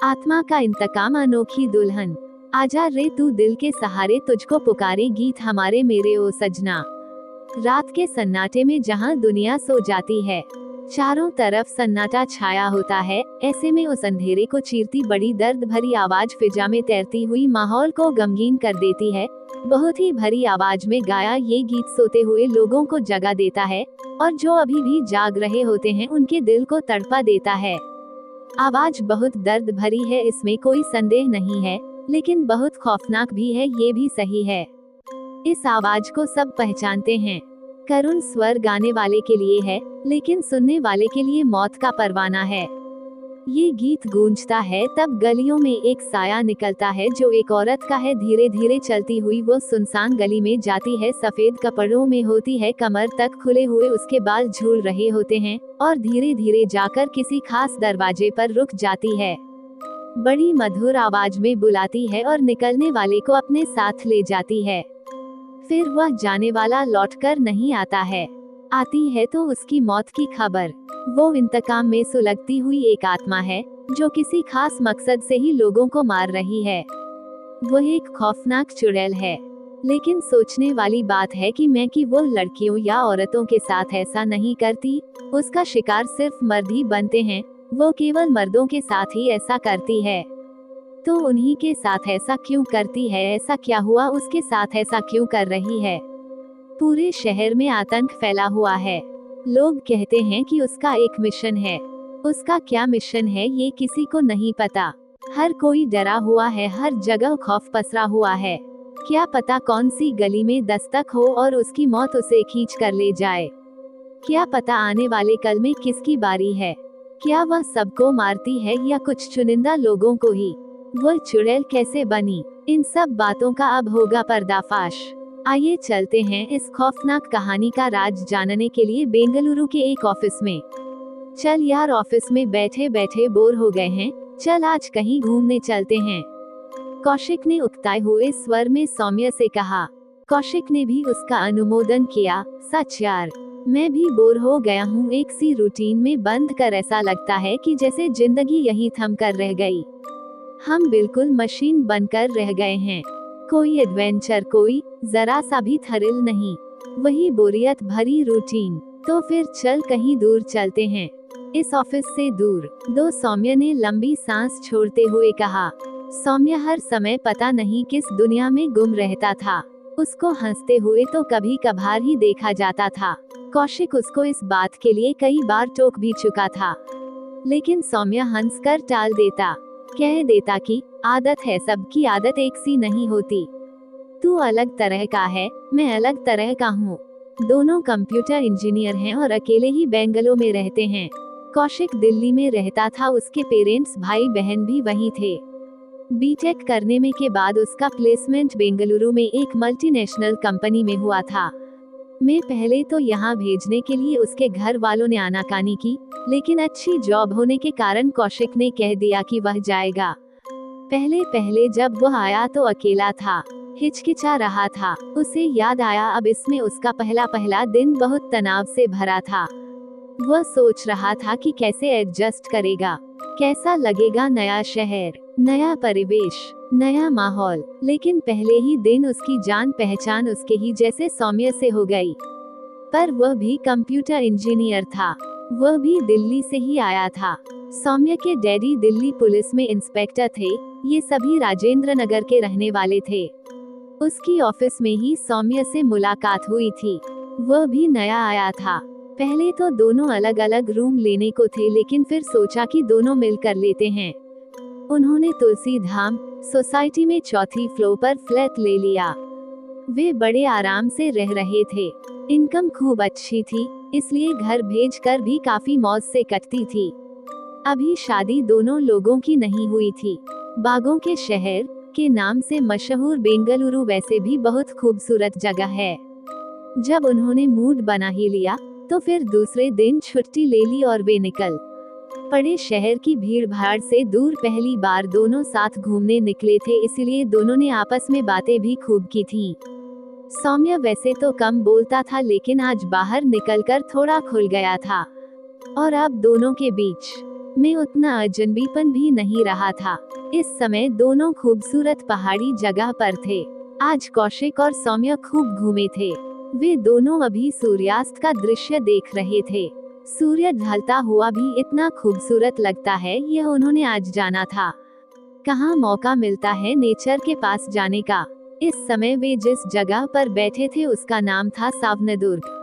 आत्मा का इंतकाम अनोखी दुल्हन। आजा रे तू दिल के सहारे, तुझको पुकारे गीत हमारे मेरे ओ सजना। रात के सन्नाटे में जहाँ दुनिया सो जाती है, चारों तरफ सन्नाटा छाया होता है, ऐसे में उस अंधेरे को चीरती बड़ी दर्द भरी आवाज फिजा में तैरती हुई माहौल को गमगीन कर देती है। बहुत ही भरी आवाज में गाया ये गीत सोते हुए लोगों को जगा देता है, और जो अभी भी जाग रहे होते हैं उनके दिल को तड़पा देता है। आवाज बहुत दर्द भरी है, इसमें कोई संदेह नहीं है, लेकिन बहुत खौफनाक भी है, ये भी सही है। इस आवाज को सब पहचानते हैं। करुण स्वर गाने वाले के लिए है, लेकिन सुनने वाले के लिए मौत का परवाना है। ये गीत गूंजता है तब गलियों में एक साया निकलता है जो एक औरत का है। धीरे धीरे चलती हुई वो सुनसान गली में जाती है, सफेद कपड़ों में होती है, कमर तक खुले हुए उसके बाल झूल रहे होते हैं, और धीरे धीरे जाकर किसी खास दरवाजे पर रुक जाती है। बड़ी मधुर आवाज में बुलाती है और निकलने वाले को अपने साथ ले जाती है। फिर वह जाने वाला लौटकर नहीं आता है, आती है तो उसकी मौत की खबर। वो इंतकाम में सुलगती हुई एक आत्मा है, जो किसी खास मकसद से ही लोगों को मार रही है। वह एक खौफनाक चुड़ैल है, लेकिन सोचने वाली बात है कि वो लड़कियों या औरतों के साथ ऐसा नहीं करती। उसका शिकार सिर्फ मर्द ही बनते हैं, वो केवल मर्दों के साथ ही ऐसा करती है। तो उन्हीं के साथ ऐसा क्यों करती है? ऐसा क्या हुआ उसके साथ ऐसा क्यों कर रही है? पूरे शहर में आतंक फैला हुआ है। लोग कहते हैं कि उसका एक मिशन है। उसका क्या मिशन है ये किसी को नहीं पता। हर कोई डरा हुआ है, हर जगह खौफ पसरा हुआ है। क्या पता कौन सी गली में दस्तक हो और उसकी मौत उसे खींच कर ले जाए। क्या पता आने वाले कल में किसकी बारी है। क्या वह सबको मारती है या कुछ चुनिंदा लोगों को ही? वह चुड़ैल कैसे बनी? इन सब बातों का अब होगा पर्दाफाश। आइए चलते हैं इस खौफनाक कहानी का राज जानने के लिए बेंगलुरु के एक ऑफिस में। चल यार, ऑफिस में बैठे बैठे बोर हो गए हैं, चल आज कहीं घूमने चलते हैं, कौशिक ने उकताए हुए स्वर में सौम्य से कहा। कौशिक ने भी उसका अनुमोदन किया। सच यार, मैं भी बोर हो गया हूँ, एक सी रूटीन में बंद कर ऐसा लगता है कि जैसे जिंदगी यहीं थम कर रह गई। हम बिल्कुल मशीन बनकर रह गए हैं। कोई एडवेंचर, कोई जरा सा भी थ्रिल नहीं, वही बोरियत भरी रूटीन। तो फिर चल कहीं दूर चलते हैं, इस ऑफिस से दूर। दो सौम्य ने लंबी सांस छोड़ते हुए कहा। सौम्य हर समय पता नहीं किस दुनिया में गुम रहता था। उसको हंसते हुए तो कभी कभार ही देखा जाता था। कौशिक उसको इस बात के लिए कई बार टोक भी चुका था, लेकिन सौम्य हंसकर टाल देता, कह देता कि आदत है, सबकी आदत एक सी नहीं होती। तू अलग तरह का है, मैं अलग तरह का हूँ। दोनों कंप्यूटर इंजीनियर हैं और अकेले ही बेंगलुरु में रहते हैं। कौशिक दिल्ली में रहता था, उसके पेरेंट्स भाई बहन भी वहीं थे। बीटेक करने में के बाद उसका प्लेसमेंट बेंगलुरु में एक मल्टीनेशनल कंपनी में हुआ था। मैं पहले तो यहाँ भेजने के लिए उसके घर वालों ने आनाकानी की, लेकिन अच्छी जॉब होने के कारण कौशिक ने कह दिया कि वह जाएगा। पहले पहले जब वह आया तो अकेला था, हिचकिचा रहा था। उसे याद आया अब इसमें उसका पहला दिन बहुत तनाव से भरा था। वह सोच रहा था कि कैसे एडजस्ट करेगा, कैसा लगेगा नया शहर, नया परिवेश, नया माहौल। लेकिन पहले ही दिन उसकी जान पहचान उसके ही जैसे सौम्य से हो गई। पर वह भी कंप्यूटर इंजीनियर था, वह भी दिल्ली से ही आया था। सौम्य के डैडी दिल्ली पुलिस में इंस्पेक्टर थे, ये सभी राजेंद्र नगर के रहने वाले थे। उसकी ऑफिस में ही सौम्य से मुलाकात हुई थी। वह भी नया आया था। पहले तो दोनों अलग अलग रूम लेने को थे, लेकिन फिर सोचा कि दोनों मिलकर लेते हैं। उन्होंने तुलसी धाम सोसाइटी में चौथी फ्लोर पर फ्लैट ले लिया। वे बड़े आराम से रह रहे थे, इनकम खूब अच्छी थी, इसलिए घर भेजकर भी काफी मौज से कटती थी। अभी शादी दोनों लोगों की नहीं हुई थी। बागों के शहर के नाम से मशहूर बेंगलुरु वैसे भी बहुत खूबसूरत जगह है। जब उन्होंने मूड बना ही लिया तो फिर दूसरे दिन छुट्टी ले ली और वे निकल पड़े शहर की भीड़ भाड़ से दूर। पहली बार दोनों साथ घूमने निकले थे, इसलिए दोनों ने आपस में बातें भी खूब की थीं। सौम्य वैसे तो कम बोलता था, लेकिन आज बाहर निकलकर थोड़ा खुल गया था, और अब दोनों के बीच मैं उतना अजनबीपन भी नहीं रहा था। इस समय दोनों खूबसूरत पहाड़ी जगह पर थे। आज कौशिक और सौम्य खूब घूमे थे। वे दोनों अभी सूर्यास्त का दृश्य देख रहे थे। सूर्य ढलता हुआ भी इतना खूबसूरत लगता है, यह उन्होंने आज जाना था। कहाँ मौका मिलता है नेचर के पास जाने का। इस समय वे जिस जगह पर बैठे थे उसका नाम था सावनदुर्ग।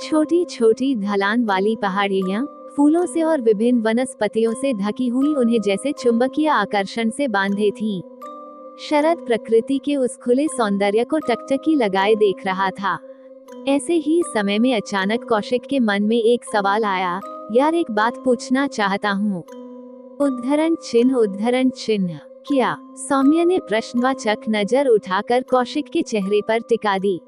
छोटी छोटी ढलान वाली पहाड़ियाँ फूलों से और विभिन्न वनस्पतियों से ढकी हुई उन्हें जैसे चुंबकीय आकर्षण से बांधे थीं। शरद प्रकृति के उस खुले सौंदर्य को टकटकी लगाए देख रहा था। ऐसे ही समय में अचानक कौशिक के मन में एक सवाल आया, यार एक बात पूछना चाहता हूँ। उद्धरण चिन्ह क्या? सौम्य ने प्रश्नवाचक नजर उठाकर कौशिक के चेहरे पर टिका दी।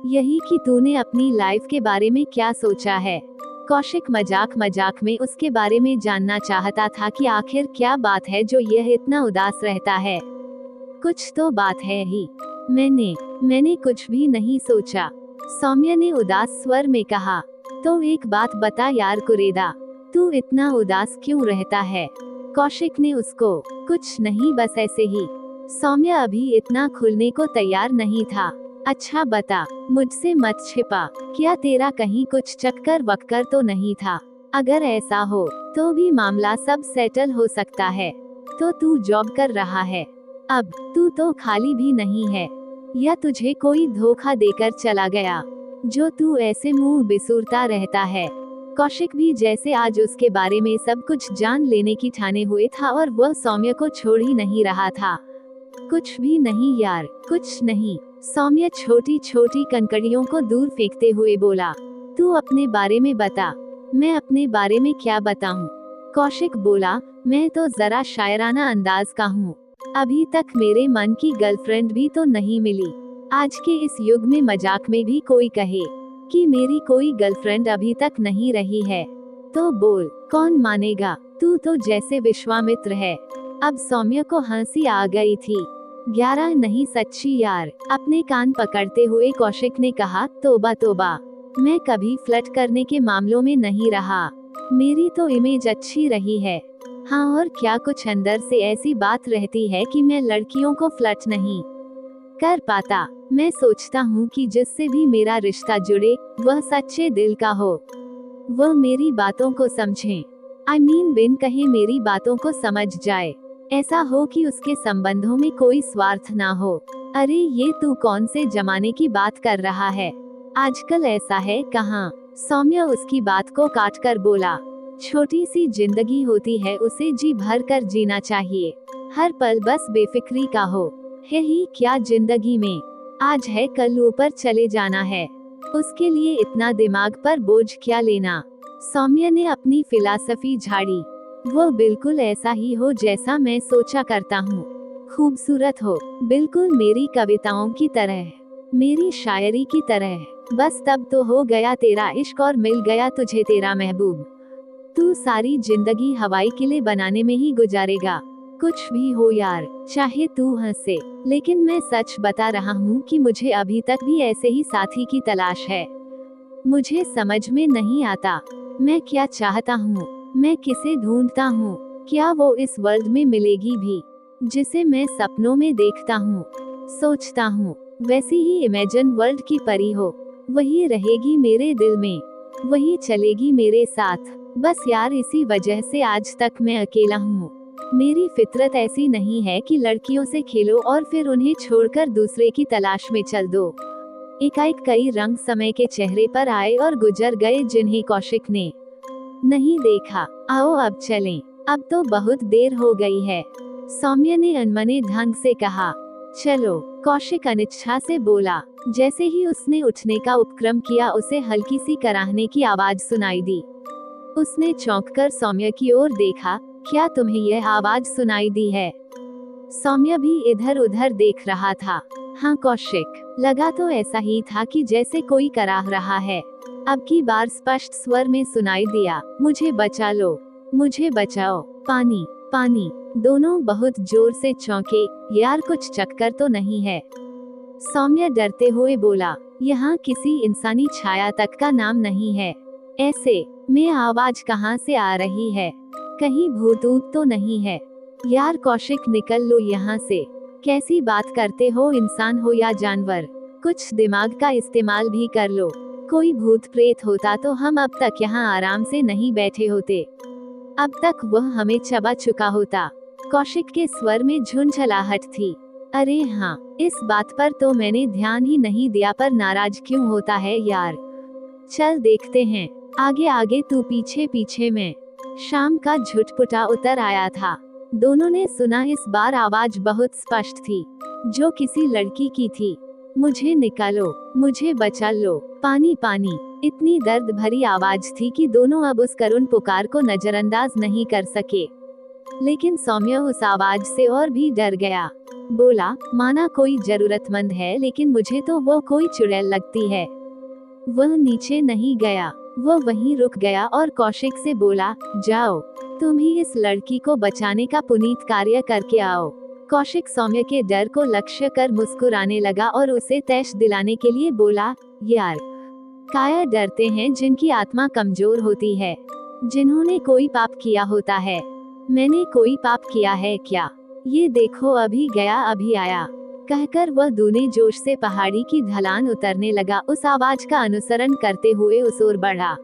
यही कि तूने अपनी लाइफ के बारे में क्या सोचा है? कौशिक मजाक मजाक में उसके बारे में जानना चाहता था कि आखिर क्या बात है जो यह इतना उदास रहता है। कुछ तो बात है ही। मैंने कुछ भी नहीं सोचा, सौम्य ने उदास स्वर में कहा। तो एक बात बता यार कुरेदा, तू इतना उदास क्यों रहता है? कौशिक ने उसको, कुछ नहीं बस ऐसे ही। सौम्य अभी इतना खुलने को तैयार नहीं था। अच्छा बता, मुझसे मत छिपा, क्या तेरा कहीं कुछ चक्कर वक्कर तो नहीं था? अगर ऐसा हो तो भी मामला सब सेटल हो सकता है। तो तू जॉब कर रहा है अब? तू तो खाली भी नहीं है, या तुझे कोई धोखा देकर चला गया जो तू ऐसे मुंह बिसूरता रहता है? कौशिक भी जैसे आज उसके बारे में सब कुछ जान लेने की ठाने हुए था और वह सौम्य को छोड़ ही नहीं रहा था। कुछ भी नहीं यार, कुछ नहीं। सौम्य छोटी छोटी कंकड़ियों को दूर फेंकते हुए बोला। तू अपने बारे में बता। मैं अपने बारे में क्या बताऊं? कौशिक बोला, मैं तो जरा शायराना अंदाज का हूँ। अभी तक मेरे मन की गर्लफ्रेंड भी तो नहीं मिली। आज के इस युग में मजाक में भी कोई कहे कि मेरी कोई गर्लफ्रेंड अभी तक नहीं रही है तो बोल, कौन मानेगा? तू तो जैसे विश्वामित्र है। अब सौम्य को हंसी आ गई थी। 11 नहीं सच्ची यार, अपने कान पकड़ते हुए कौशिक ने कहा। तोबा तोबा, मैं कभी फ्लर्ट करने के मामलों में नहीं रहा। मेरी तो इमेज अच्छी रही है। हाँ और क्या, कुछ अंदर से ऐसी बात रहती है कि मैं लड़कियों को फ्लर्ट नहीं कर पाता। मैं सोचता हूँ कि जिससे भी मेरा रिश्ता जुड़े वह सच्चे दिल का हो, वह मेरी बातों को समझे। I mean, बिन कहे मेरी बातों को समझ जाए। ऐसा हो कि उसके संबंधों में कोई स्वार्थ ना हो। अरे ये तू कौन से जमाने की बात कर रहा है? आजकल ऐसा है कहाँ? सौम्य उसकी बात को काट कर बोला। छोटी सी जिंदगी होती है, उसे जी भर कर जीना चाहिए। हर पल बस बेफिक्री का हो। है ही क्या जिंदगी में? आज है कल ऊपर चले जाना है, उसके लिए इतना दिमाग पर बोझ क्या लेना? सौम्य ने अपनी फिलॉसफी झाड़ी। वो बिल्कुल ऐसा ही हो जैसा मैं सोचा करता हूँ। खूबसूरत हो, बिल्कुल मेरी कविताओं की तरह, मेरी शायरी की तरह। बस तब तो हो गया तेरा इश्क और मिल गया तुझे तेरा महबूब। तू सारी जिंदगी हवाई किले बनाने में ही गुजारेगा। कुछ भी हो यार, चाहे तू हंसे, लेकिन मैं सच बता रहा हूँ कि मुझे अभी तक भी ऐसे ही साथी की तलाश है। मुझे समझ में नहीं आता मैं क्या चाहता हूँ, मैं किसे ढूंढता हूँ। क्या वो इस वर्ल्ड में मिलेगी भी जिसे मैं सपनों में देखता हूँ, सोचता हूँ? वैसी ही इमेजिन वर्ल्ड की परी हो, वही रहेगी मेरे दिल में, वही चलेगी मेरे साथ। बस यार इसी वजह से आज तक मैं अकेला हूँ। मेरी फितरत ऐसी नहीं है कि लड़कियों से खेलो और फिर उन्हें छोड़कर दूसरे की तलाश में चल दो। एकाएक कई रंग समय के चेहरे पर आए और गुजर गए जिन्हें कौशिक ने नहीं देखा। आओ अब चलें, अब तो बहुत देर हो गई है, सौम्य ने अनमने ढंग से कहा। चलो, कौशिक अनिच्छा से बोला। जैसे ही उसने उठने का उपक्रम किया उसे हल्की सी कराहने की आवाज सुनाई दी। उसने चौंककर सौम्य की ओर देखा। क्या तुम्हें यह आवाज सुनाई दी है? सौम्य भी इधर उधर देख रहा था। हाँ कौशिक, लगा तो ऐसा ही था कि जैसे कोई कराह रहा है। अब की बार स्पष्ट स्वर में सुनाई दिया, मुझे बचा लो, मुझे बचाओ, पानी पानी। दोनों बहुत जोर से चौंके। यार कुछ चक्कर तो नहीं है? सौम्य डरते हुए बोला। यहाँ किसी इंसानी छाया तक का नाम नहीं है। ऐसे में आवाज कहाँ से आ रही है? कहीं भूत ऊत तो नहीं है? यार कौशिक निकल लो यहाँ से। कैसी बात करते हो, इंसान हो या जानवर, कुछ दिमाग का इस्तेमाल भी कर लो। कोई भूत प्रेत होता तो हम अब तक यहाँ आराम से नहीं बैठे होते। अब तक वह हमें चबा चुका होता। कौशिक के स्वर में झुंझलाहट थी। अरे हाँ, इस बात पर तो मैंने ध्यान ही नहीं दिया, पर नाराज क्यों होता है यार? चल देखते हैं, आगे आगे तू पीछे पीछे मैं। शाम का झुटपुटा उतर आया था। दोनों ने सुना, इस बार आवाज बहुत स्पष्ट थी, जो किसी लड़की की थी। मुझे निकालो, मुझे बचा लो, पानी पानी। इतनी दर्द भरी आवाज थी कि दोनों अब उस करुण पुकार को नजरअंदाज नहीं कर सके। लेकिन सौम्य उस आवाज से और भी डर गया। बोला, माना कोई जरूरतमंद है, लेकिन मुझे तो वो कोई चुड़ैल लगती है। वह नीचे नहीं गया, वह वहीं रुक गया और कौशिक से बोला, जाओ, तुम ही इस लड़की को बचाने का पुनीत कार्य करके आओ। कौशिक सौम्य के डर को लक्ष्य कर मुस्कुराने लगा और उसे तैश दिलाने के लिए बोला, यार, काया डरते हैं जिनकी आत्मा कमजोर होती है, जिन्होंने कोई पाप किया होता है। मैंने कोई पाप किया है क्या? ये देखो, अभी गया अभी आया। कहकर वह दूने जोश से पहाड़ी की ढलान उतरने लगा, उस आवाज का अनुसरण करते हुए उस ओर बढ़ा।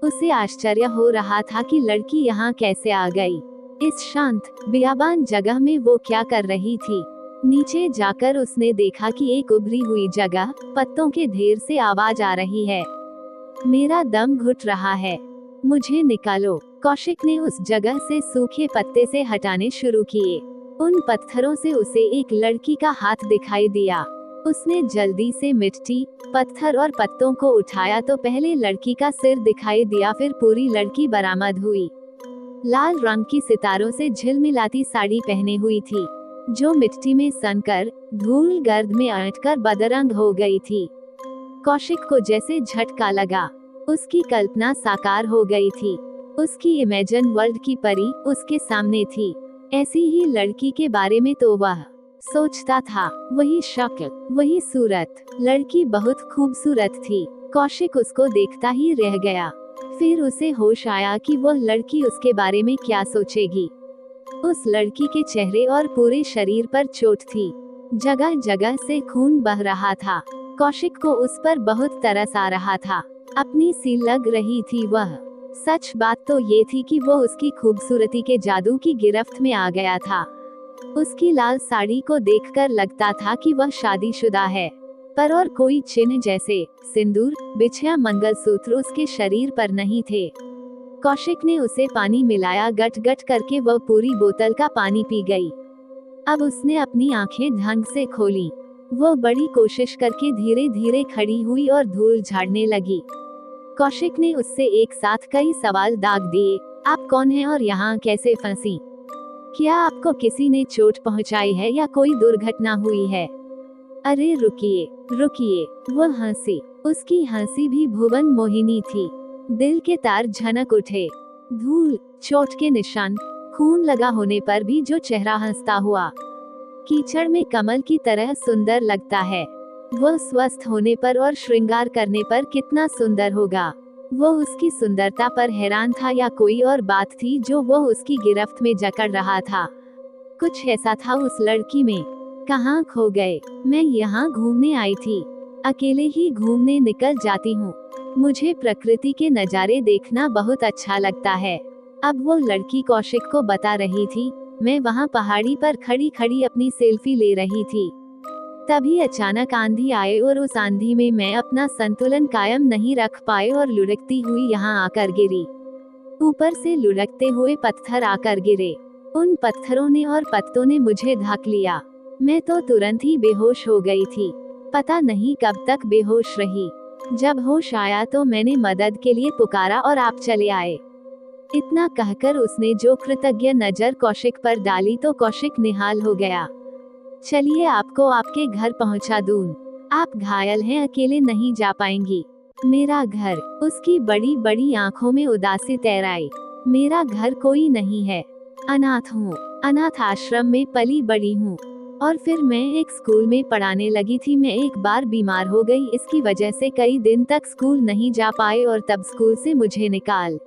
उसे आश्चर्य हो रहा था कि लड़की यहाँ कैसे आ गई। इस शांत बियाबान जगह में वो क्या कर रही थी? नीचे जाकर उसने देखा कि एक उभरी हुई जगह, पत्तों के ढेर से आवाज आ रही है। मेरा दम घुट रहा है, मुझे निकालो। कौशिक ने उस जगह से सूखे पत्ते से हटाने शुरू किए। उन पत्थरों से उसे एक लड़की का हाथ दिखाई दिया। उसने जल्दी से मिट्टी, पत्थर और पत्तों को उठाया तो पहले लड़की का सिर दिखाई दिया, फिर पूरी लड़की बरामद हुई। लाल रंग की सितारों से झिलमिलाती साड़ी पहने हुई थी, जो मिट्टी में सनकर धूल गर्द में अटकर बदरंग हो गई थी। कौशिक को जैसे झटका लगा, उसकी कल्पना साकार हो गई थी। उसकी इमेजिन वर्ल्ड की परी उसके सामने थी। ऐसी ही लड़की के बारे में तो वह सोचता था। वही शक्ल, वही सूरत। लड़की बहुत खूबसूरत थी। कौशिक उसको देखता ही रह गया। फिर उसे होश आया कि वह लड़की उसके बारे में क्या सोचेगी। उस लड़की के चेहरे और पूरे शरीर पर चोट थी, जगह जगह से खून बह रहा था। कौशिक को उस पर बहुत तरस आ रहा था, अपनी सी लग रही थी वह। सच बात तो ये थी कि वो उसकी खूबसूरती के जादू की गिरफ्त में आ गया था। उसकी लाल साड़ी को देखकर लगता था कि वह शादीशुदा है, पर और कोई चिन्ह जैसे सिंदूर, बिछिया मंगलसूत्र उसके शरीर पर नहीं थे। कौशिक ने उसे पानी मिलाया, गट गट करके वह पूरी बोतल का पानी पी गई। अब उसने अपनी आंखें ढंग से खोली। वो बड़ी कोशिश करके धीरे धीरे खड़ी हुई और धूल झाड़ने लगी। कौशिक ने उससे एक साथ कई सवाल दाग दिए। आप कौन हैं और यहाँ कैसे फंसी? क्या आपको किसी ने चोट पहुँचाई है या कोई दुर्घटना हुई है? अरे रुकिए, रुकिए। वह हंसी, उसकी हंसी भी भुवन मोहिनी थी। दिल के तार झनक उठे। धूल, चोट के निशान, खून लगा होने पर भी जो चेहरा हंसता हुआ कीचड़ में कमल की तरह सुंदर लगता है, वह स्वस्थ होने पर और श्रृंगार करने पर कितना सुंदर होगा। वो उसकी सुंदरता पर हैरान था या कोई और बात थी जो वो उसकी गिरफ्त में जकड़ रहा था? कुछ ऐसा था उस लड़की में। कहाँ खो गए? मैं यहाँ घूमने आई थी, अकेले ही घूमने निकल जाती हूँ। मुझे प्रकृति के नज़ारे देखना बहुत अच्छा लगता है। अब वो लड़की कौशिक को बता रही थी, मैं वहाँ पहाड़ी पर खड़ी खड़ी अपनी सेल्फी ले रही थी। तभी अचानक आंधी आए और उस आंधी में मैं अपना संतुलन कायम नहीं रख पाए और लुढ़कती हुई यहाँ आकर गिरी। ऊपर से लुढ़कते हुए पत्थर आकर गिरे। उन पत्थरों ने और पत्तों ने मुझे ढक लिया। मैं तो तुरंत ही बेहोश हो गई थी। पता नहीं कब तक बेहोश रही। जब होश आया तो मैंने मदद के लिए पुकारा और आप चले आए। इतना कहकर उसने जो कृतज्ञ नजर कौशिक पर डाली तो कौशिक निहाल हो गया। चलिए आपको आपके घर पहुंचा दूं। आप घायल हैं, अकेले नहीं जा पाएंगी। मेरा घर। उसकी बड़ी बड़ी आंखों में उदासी तैर आई। मेरा घर कोई नहीं है, अनाथ हूँ। अनाथ आश्रम में पली बड़ी हूँ। और फिर मैं एक स्कूल में पढ़ाने लगी थी। मैं एक बार बीमार हो गई, इसकी वजह से कई दिन तक स्कूल नहीं जा पाए और तब स्कूल से मुझे निकाल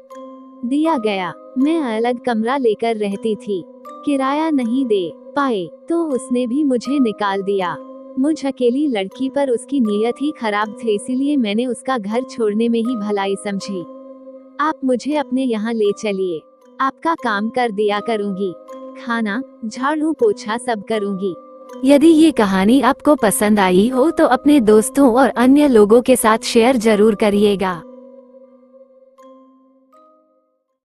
दिया गया। मैं अलग कमरा लेकर रहती थी, किराया नहीं दे पाए तो उसने भी मुझे निकाल दिया। मुझ अकेली लड़की पर उसकी नीयत ही खराब थी, इसीलिए मैंने उसका घर छोड़ने में ही भलाई समझी। आप मुझे अपने यहाँ ले चलिए, आपका काम कर दिया करूँगी, खाना झाड़ू पोछा सब करूँगी। यदि ये कहानी आपको पसंद आई हो तो अपने दोस्तों और अन्य लोगों के साथ शेयर जरूर करिएगा।